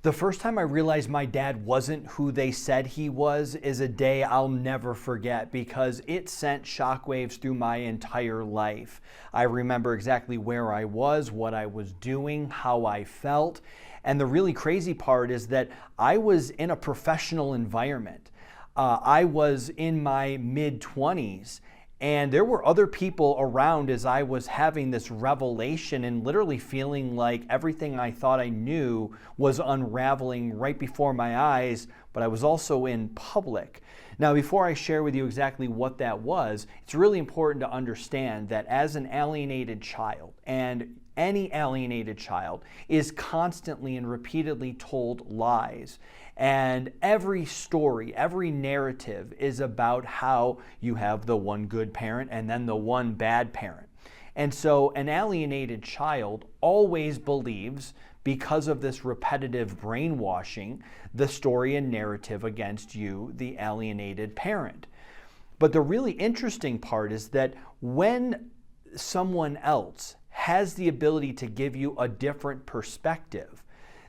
The first time I realized my dad wasn't who they said he was is a day I'll never forget because it sent shockwaves through my entire life. I remember exactly where I was, what I was doing, how I felt. And the really crazy part is that I was in a professional environment. I was in my mid-20s. And there were other people around as I was having this revelation and literally feeling like everything I thought I knew was unraveling right before my eyes, but I was also in public. Now, before I share with you exactly what that was, it's really important to understand that as an alienated child, and any alienated child is constantly and repeatedly told lies. And every story, every narrative is about how you have the one good parent and then the one bad parent. And so an alienated child always believes, because of this repetitive brainwashing, the story and narrative against you, the alienated parent. But the really interesting part is that when someone else has the ability to give you a different perspective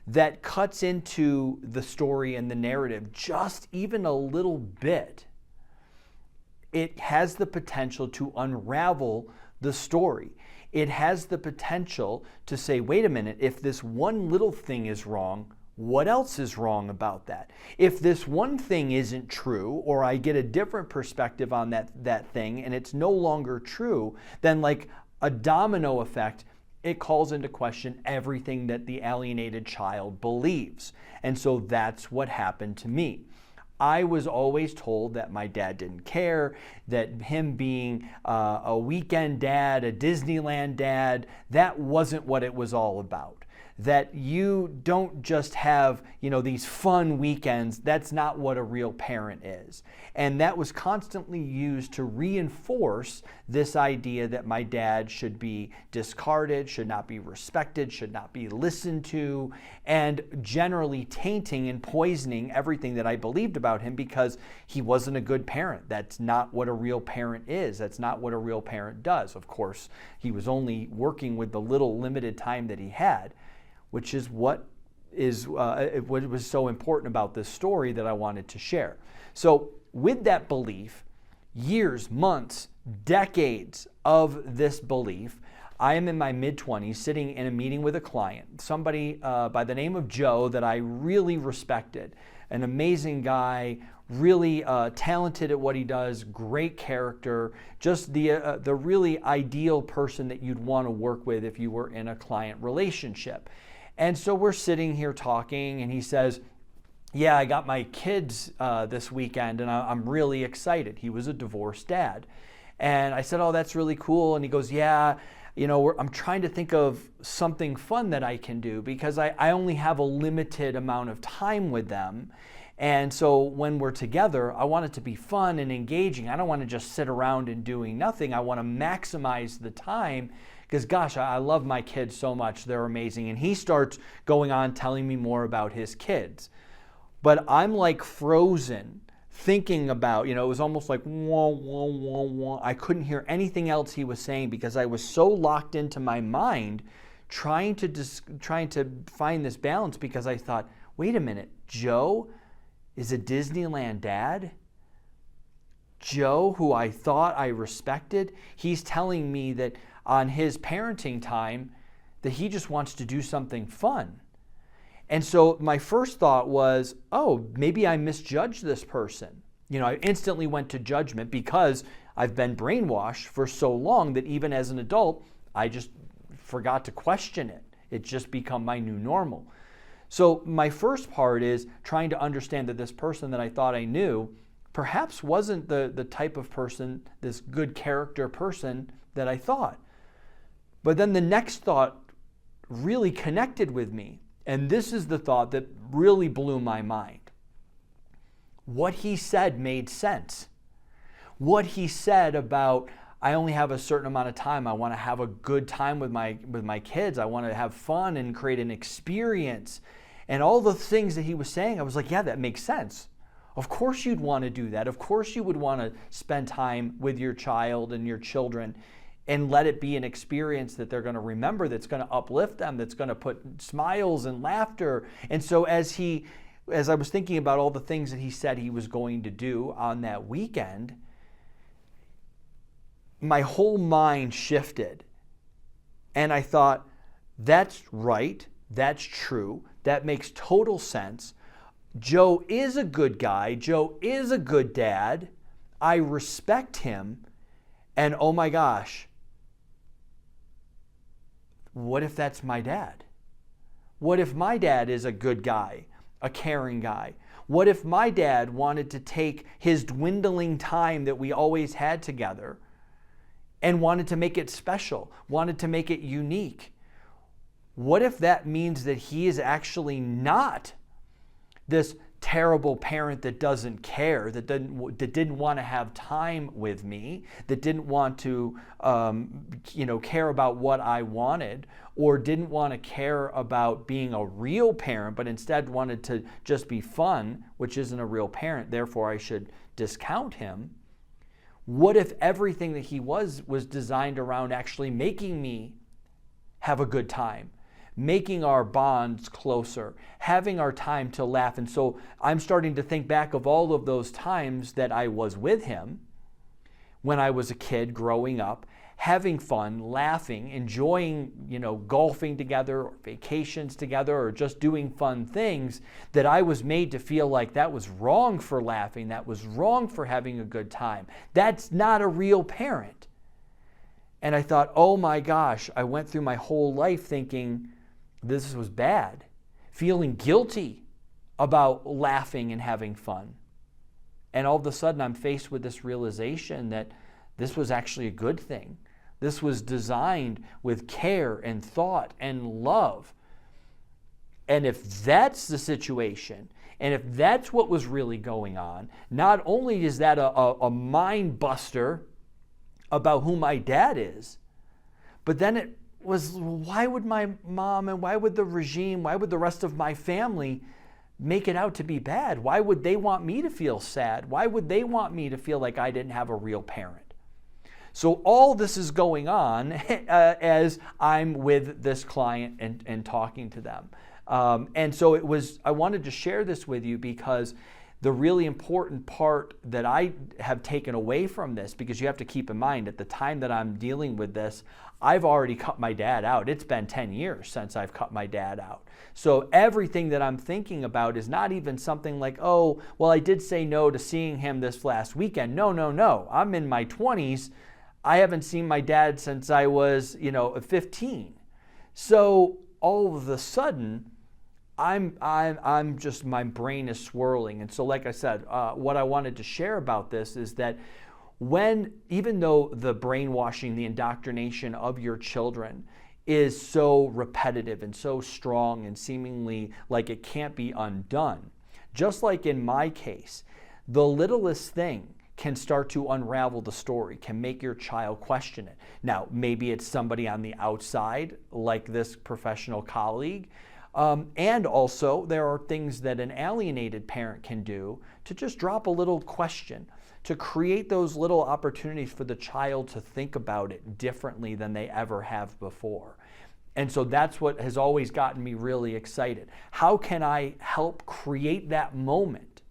that cuts into the story and the narrative just even a little bit, it has the potential to unravel the story. It has the potential to say, wait a minute, if this one little thing is wrong, what else is wrong about that? If this one thing isn't true, or I get a different perspective on that thing and it's no longer true, then like a domino effect, it calls into question everything that the alienated child believes. And so that's what happened to me. I was always told that my dad didn't care, that him being a weekend dad, a Disneyland dad, that wasn't what it was all about. That you don't just have, these fun weekends. That's not what a real parent is. And that was constantly used to reinforce this idea that my dad should be discarded, should not be respected, should not be listened to, and generally tainting and poisoning everything that I believed about him because he wasn't a good parent. That's not what a real parent is. That's not what a real parent does. Of course, he was only working with the little limited time that he had, which is what was so important about this story that I wanted to share. So with that belief, years, months, decades of this belief, I am in my mid-20s sitting in a meeting with a client, somebody by the name of Joe that I really respected, an amazing guy, really talented at what he does, great character, just the really ideal person that you'd want to work with if you were in a client relationship. And so we're sitting here talking, and he says, yeah, I got my kids this weekend, and I'm really excited. He was a divorced dad. And I said, oh, that's really cool. And he goes, yeah, I'm trying to think of something fun that I can do because I only have a limited amount of time with them. And so when we're together, I want it to be fun and engaging. I don't want to just sit around and doing nothing. I want to maximize the time because, gosh, I love my kids so much. They're amazing. And he starts going on telling me more about his kids. But I'm like frozen thinking about, it was almost like, wah, wah, wah, wah. I couldn't hear anything else he was saying because I was so locked into my mind trying to find this balance because I thought, wait a minute, Joe is a Disneyland dad? Joe, who I thought I respected, he's telling me that on his parenting time that he just wants to do something fun. And so my first thought was, oh, maybe I misjudged this person. I instantly went to judgment because I've been brainwashed for so long that even as an adult, I just forgot to question it. It's just become my new normal. So my first part is trying to understand that this person that I thought I knew perhaps wasn't the type of person, this good character person that I thought. But then the next thought really connected with me. And this is the thought that really blew my mind. What he said made sense. What he said about, I only have a certain amount of time. I want to have a good time with my kids. I want to have fun and create an experience. And all the things that he was saying, I was like, yeah, that makes sense. Of course you'd want to do that. Of course you would want to spend time with your child and your children and let it be an experience that they're going to remember, that's going to uplift them, that's going to put smiles and laughter. And so as I was thinking about all the things that he said he was going to do on that weekend, my whole mind shifted. And I thought, that's right, that's true, that makes total sense. Joe is a good guy, Joe is a good dad, I respect him, and oh my gosh, what if that's my dad? What if my dad is a good guy, a caring guy? What if my dad wanted to take his dwindling time that we always had together and wanted to make it special, wanted to make it unique? What if that means that he is actually not this terrible parent that doesn't care, that didn't want to have time with me, that didn't want to care about what I wanted, or didn't want to care about being a real parent, but instead wanted to just be fun, which isn't a real parent, therefore I should discount him? What if everything that he was designed around actually making me have a good time, making our bonds closer, having our time to laugh? And so I'm starting to think back of all of those times that I was with him when I was a kid growing up, having fun, laughing, enjoying, golfing together, or vacations together, or just doing fun things, that I was made to feel like that was wrong for laughing, that was wrong for having a good time. That's not a real parent. And I thought, oh my gosh, I went through my whole life thinking this was bad, feeling guilty about laughing and having fun. And all of a sudden I'm faced with this realization that this was actually a good thing. This was designed with care and thought and love. And if that's the situation, and if that's what was really going on, not only is that a mind buster about who my dad is, but then it was, why would my mom and why would the regime, why would the rest of my family make it out to be bad? Why would they want me to feel sad? Why would they want me to feel like I didn't have a real parent? So all this is going on as I'm with this client and talking to them. And so I wanted to share this with you because the really important part that I have taken away from this, because you have to keep in mind at the time that I'm dealing with this, I've already cut my dad out. It's been 10 years since I've cut my dad out. So everything that I'm thinking about is not even something like, oh, well, I did say no to seeing him this last weekend. No. I'm in my 20s. I haven't seen my dad since I was, 15. So all of a sudden, I'm just, my brain is swirling. And so like I said, what I wanted to share about this is that even though the brainwashing, the indoctrination of your children is so repetitive and so strong and seemingly like it can't be undone, just like in my case, the littlest thing can start to unravel the story, can make your child question it. Now, maybe it's somebody on the outside, like this professional colleague, and also there are things that an alienated parent can do to just drop a little question, to create those little opportunities for the child to think about it differently than they ever have before. And so that's what has always gotten me really excited. How can I help create that moment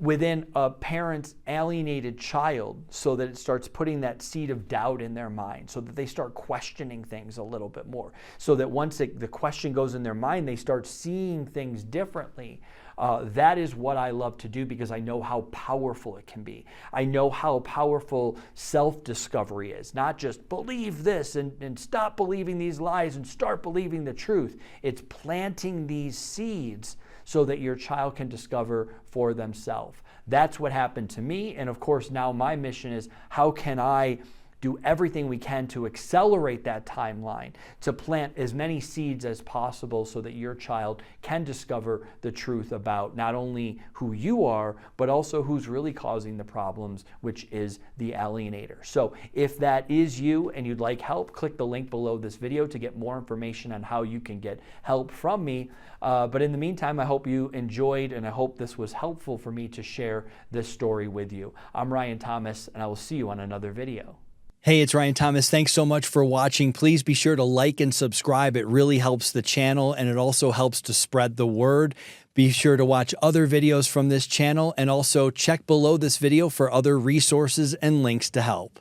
within a parent's alienated child so that it starts putting that seed of doubt in their mind, so that they start questioning things a little bit more, so that once the question goes in their mind, they start seeing things differently. That is what I love to do because I know how powerful it can be. I know how powerful self-discovery is. Not just believe this and stop believing these lies and start believing the truth. It's planting these seeds so that your child can discover for themselves. That's what happened to me. And of course, now my mission is, how can I do everything we can to accelerate that timeline, to plant as many seeds as possible so that your child can discover the truth about not only who you are, but also who's really causing the problems, which is the alienator. So if that is you and you'd like help, click the link below this video to get more information on how you can get help from me. But in the meantime, I hope you enjoyed, and I hope this was helpful for me to share this story with you. I'm Ryan Thomas, and I will see you on another video. Hey, it's Ryan Thomas. Thanks so much for watching. Please be sure to like and subscribe. It really helps the channel, and it also helps to spread the word. Be sure to watch other videos from this channel, and also check below this video for other resources and links to help.